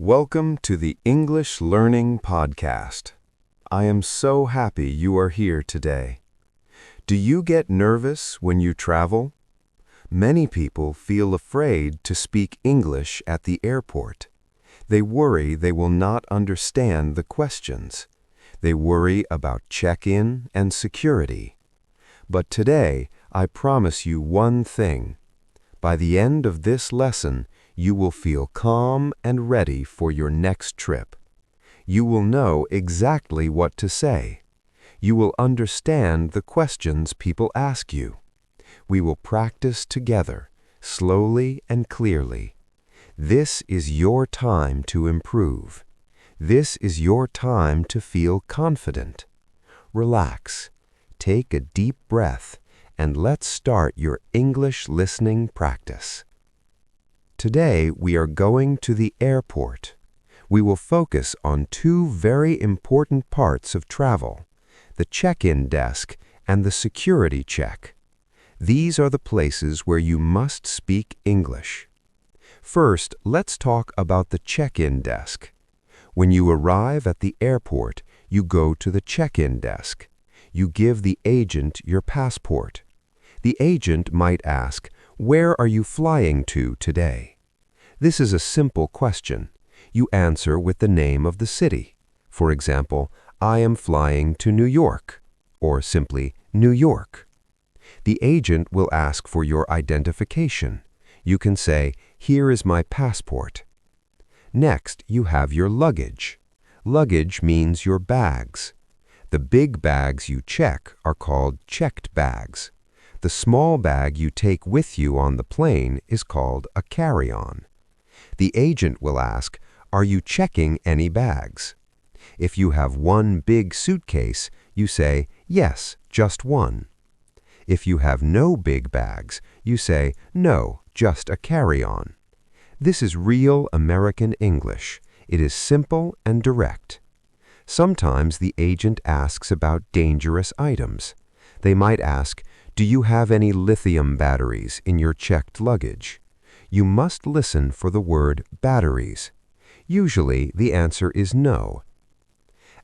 Welcome to the English Learning Podcast. I am so happy you are here today. Do you get nervous when you travel? Many people feel afraid to speak English at the airport. They worry they will not understand the questions. They worry about check-in and security. But today, I promise you one thing. By the end of this lesson, you will feel calm and ready for your next trip. You will know exactly what to say. You will understand the questions people ask you. We will practice together, slowly and clearly. This is your time to improve. This is your time to feel confident. Relax, take a deep breath, and let's start your English listening practice. Today, we are going to the airport. We will focus on two very important parts of travel, the check-in desk and the security check. These are the places where you must speak English. First, let's talk about the check-in desk. When you arrive at the airport, you go to the check-in desk. You give the agent your passport. The agent might ask, "Where are you flying to today?" This is a simple question. You answer with the name of the city. For example, I am flying to New York, or simply New York. The agent will ask for your identification. You can say, "Here is my passport." Next, you have your luggage. Luggage means your bags. The big bags you check are called checked bags. The small bag you take with you on the plane is called a carry-on. The agent will ask, "Are you checking any bags?" If you have one big suitcase, you say, "Yes, just one." If you have no big bags, you say, "No, just a carry-on." This is real American English. It is simple and direct. Sometimes the agent asks about dangerous items. They might ask, "Do you have any lithium batteries in your checked luggage?" You must listen for the word batteries. Usually, the answer is no.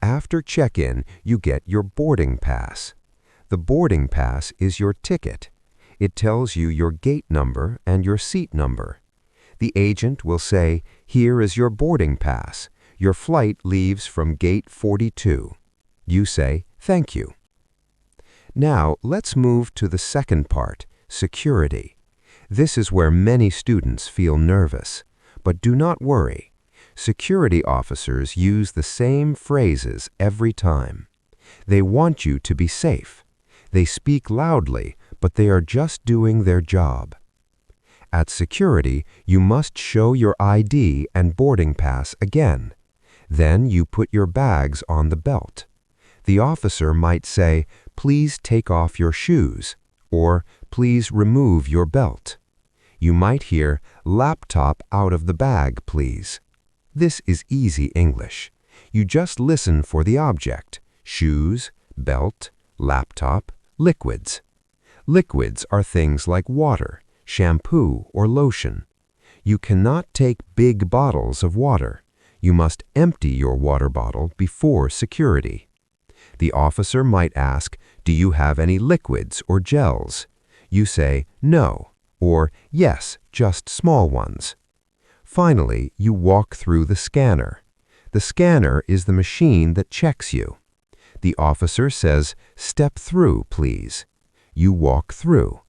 After check-in, you get your boarding pass. The boarding pass is your ticket. It tells you your gate number and your seat number. The agent will say, "Here is your boarding pass. Your flight leaves from gate 42. You say, "Thank you." Now, let's move to the second part, security. This is where many students feel nervous. But do not worry. Security officers use the same phrases every time. They want you to be safe. They speak loudly, but they are just doing their job. At security, you must show your ID and boarding pass again. Then you put your bags on the belt. The officer might say, "Please take off your shoes," or "Please remove your belt." You might hear, "Laptop out of the bag, please." This is easy English. You just listen for the object: shoes, belt, laptop, liquids. Liquids are things like water, shampoo, or lotion. You cannot take big bottles of water. You must empty your water bottle before security. The officer might ask, "Do you have any liquids or gels?" You say, "No," or "Yes, just small ones." Finally, you walk through the scanner. The scanner is the machine that checks you. The officer says, "Step through, please." You walk through.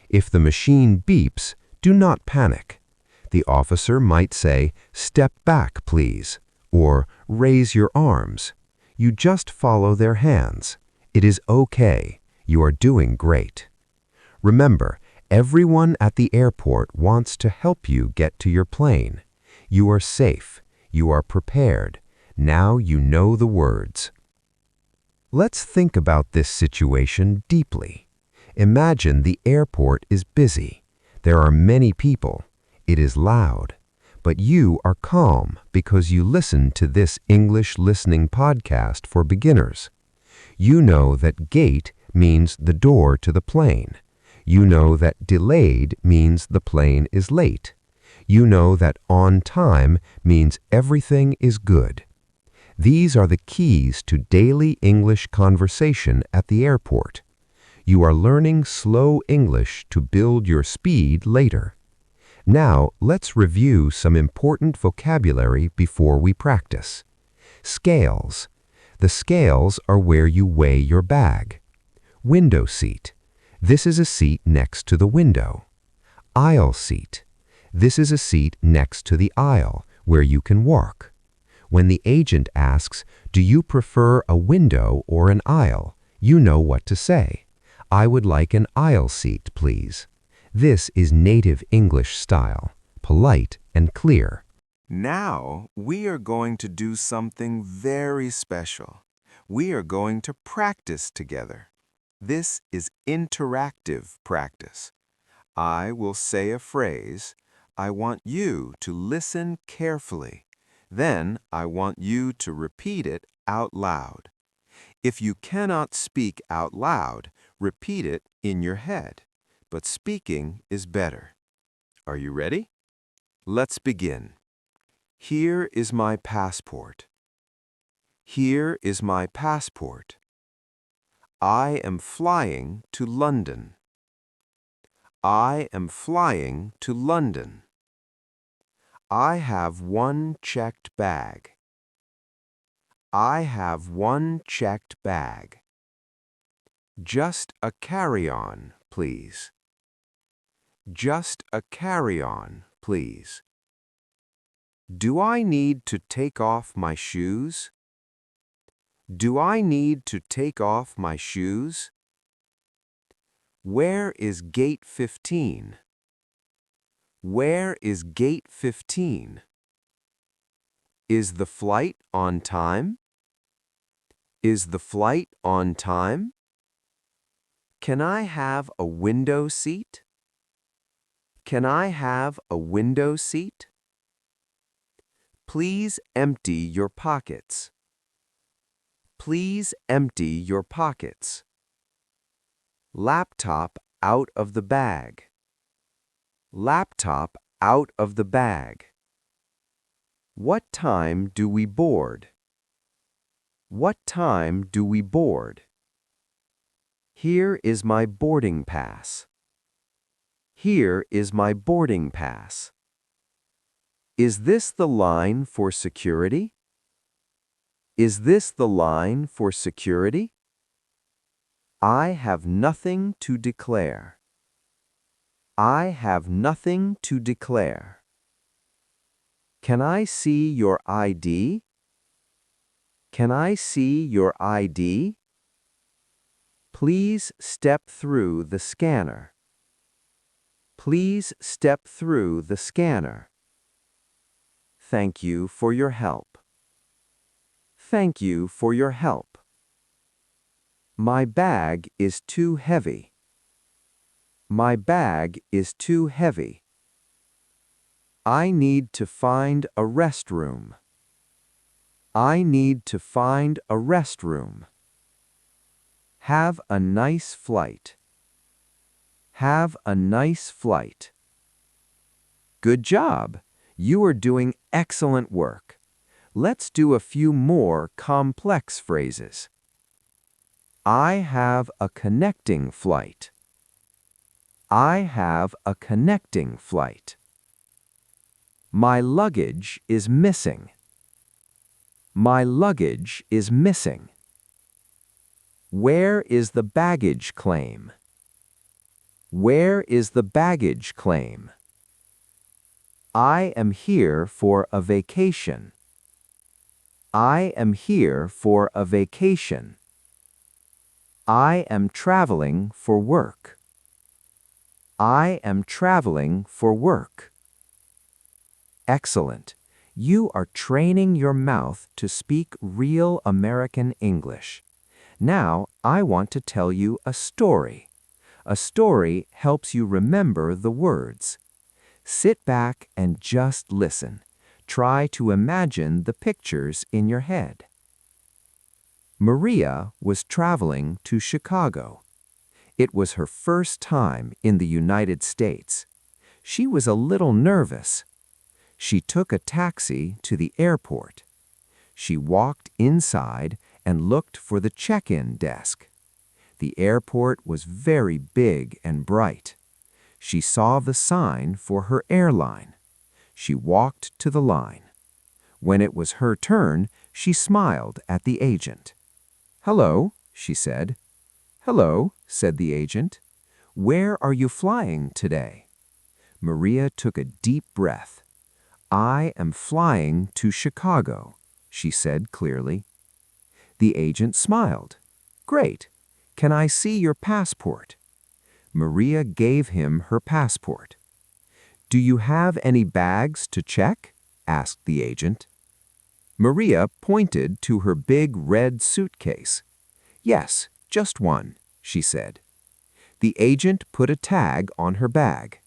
If the machine beeps, do not panic. The officer might say, "Step back, please," or "Raise your arms." You just follow their hands. It is okay. You are doing great. Remember, everyone at the airport wants to help you get to your plane. You are safe. You are prepared. Now you know the words. Let's think about this situation deeply. Imagine the airport is busy. There are many people. It is loud. But you are calm because you listen to this English listening podcast for beginners. You know that gate means the door to the plane. You know that delayed means the plane is late. You know that on time means everything is good. These are the keys to daily English conversation at the airport. You are learning slow English to build your speed later. Now, let's review some important vocabulary before we practice. Scales. The scales are where you weigh your bag. Window seat. This is a seat next to the window. Aisle seat. This is a seat next to the aisle where you can walk. When the agent asks, "Do you prefer a window or an aisle?" you know what to say. "I would like an aisle seat, please." This is native English style, polite and clear. Now, we are going to do something very special. We are going to practice together. This is interactive practice. I will say a phrase. I want you to listen carefully. Then I want you to repeat it out loud. If you cannot speak out loud, repeat it in your head. But speaking is better. Are you ready? Let's begin. Here is my passport. Here is my passport. I am flying to London. I am flying to London. I have one checked bag. I have one checked bag. Just a carry-on, please. Just a carry-on, please. Do I need to take off my shoes? Do I need to take off my shoes? Where is gate 15? Where is gate 15? Is the flight on time? Is the flight on time? Can I have a window seat? Can I have a window seat? Please empty your pockets. Please empty your pockets. Laptop out of the bag. Laptop out of the bag. What time do we board? What time do we board? Here is my boarding pass. Here is my boarding pass. Is this the line for security? Is this the line for security? I have nothing to declare. I have nothing to declare. Can I see your ID? Can I see your ID? Please step through the scanner. Please step through the scanner. Thank you for your help. Thank you for your help. My bag is too heavy. My bag is too heavy. I need to find a restroom. I need to find a restroom. Have a nice flight. Have a nice flight. Good job! You are doing excellent work. Let's do a few more complex phrases. I have a connecting flight. I have a connecting flight. My luggage is missing. My luggage is missing. Where is the baggage claim? Where is the baggage claim? I am here for a vacation. I am here for a vacation. I am traveling for work. I am traveling for work. Excellent. You are training your mouth to speak real American English. Now, I want to tell you a story. A story helps you remember the words. Sit back and just listen. Try to imagine the pictures in your head. Maria was traveling to Chicago. It was her first time in the United States. She was a little nervous. She took a taxi to the airport. She walked inside and looked for the check-in desk. The airport was very big and bright. She saw the sign for her airline. She walked to the line. When it was her turn, she smiled at the agent. "Hello," she said. "Hello," said the agent. "Where are you flying today?" Maria took a deep breath. "I am flying to Chicago," she said clearly. The agent smiled. "Great. Can I see your passport?" Maria gave him her passport. "Do you have any bags to check?" asked the agent. Maria pointed to her big red suitcase. "Yes, just one," she said. The agent put a tag on her bag.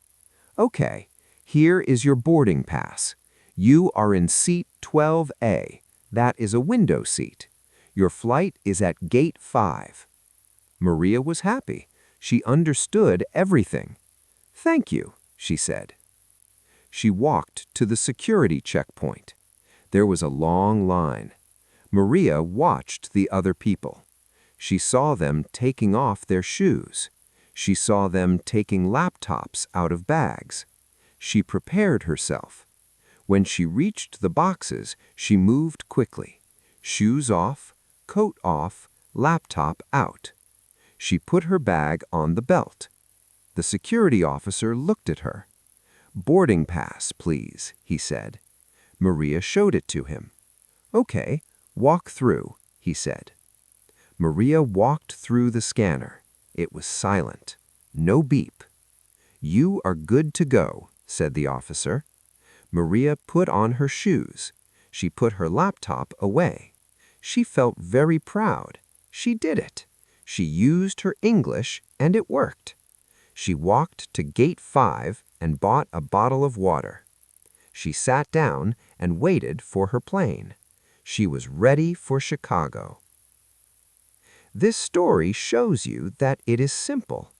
"Okay, here is your boarding pass. You are in seat 12A. That is a window seat. Your flight is at gate 5. Maria was happy. She understood everything. "Thank you," she said. She walked to the security checkpoint. There was a long line. Maria watched the other people. She saw them taking off their shoes. She saw them taking laptops out of bags. She prepared herself. When she reached the boxes, she moved quickly. Shoes off, coat off, laptop out. She put her bag on the belt. The security officer looked at her. "Boarding pass, please," he said. Maria showed it to him. "Okay, walk through," he said. Maria walked through the scanner. It was silent. No beep. "You are good to go," said the officer. Maria put on her shoes. She put her laptop away. She felt very proud. She did it. She used her English, and it worked. She walked to gate 5 and bought a bottle of water. She sat down and waited for her plane. She was ready for Chicago. This story shows you that it is simple.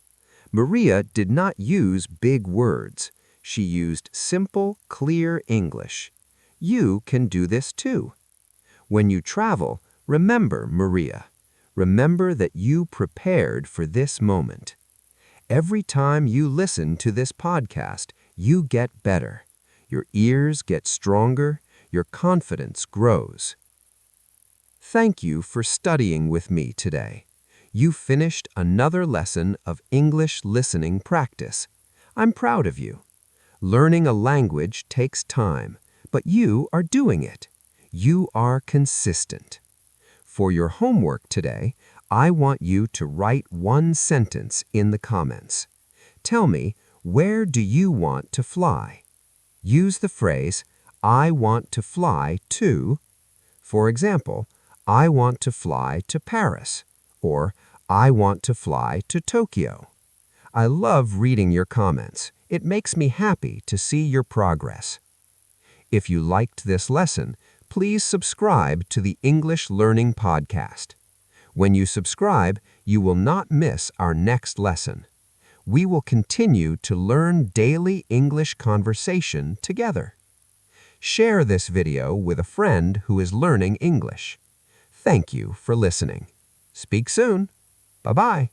Maria did not use big words. She used simple, clear English. You can do this too. When you travel, remember Maria. Remember that you prepared for this moment. Every time you listen to this podcast, you get better. Your ears get stronger. Your confidence grows. Thank you for studying with me today. You finished another lesson of English listening practice. I'm proud of you. Learning a language takes time, but you are doing it. You are consistent. For your homework today, I want you to write one sentence in the comments. Tell me, where do you want to fly? Use the phrase, "I want to fly to." For example, "I want to fly to Paris," or "I want to fly to Tokyo." I love reading your comments. It makes me happy to see your progress. If you liked this lesson, please subscribe to the English Learning Podcast. When you subscribe, you will not miss our next lesson. We will continue to learn daily English conversation together. Share this video with a friend who is learning English. Thank you for listening. Speak soon. Bye-bye.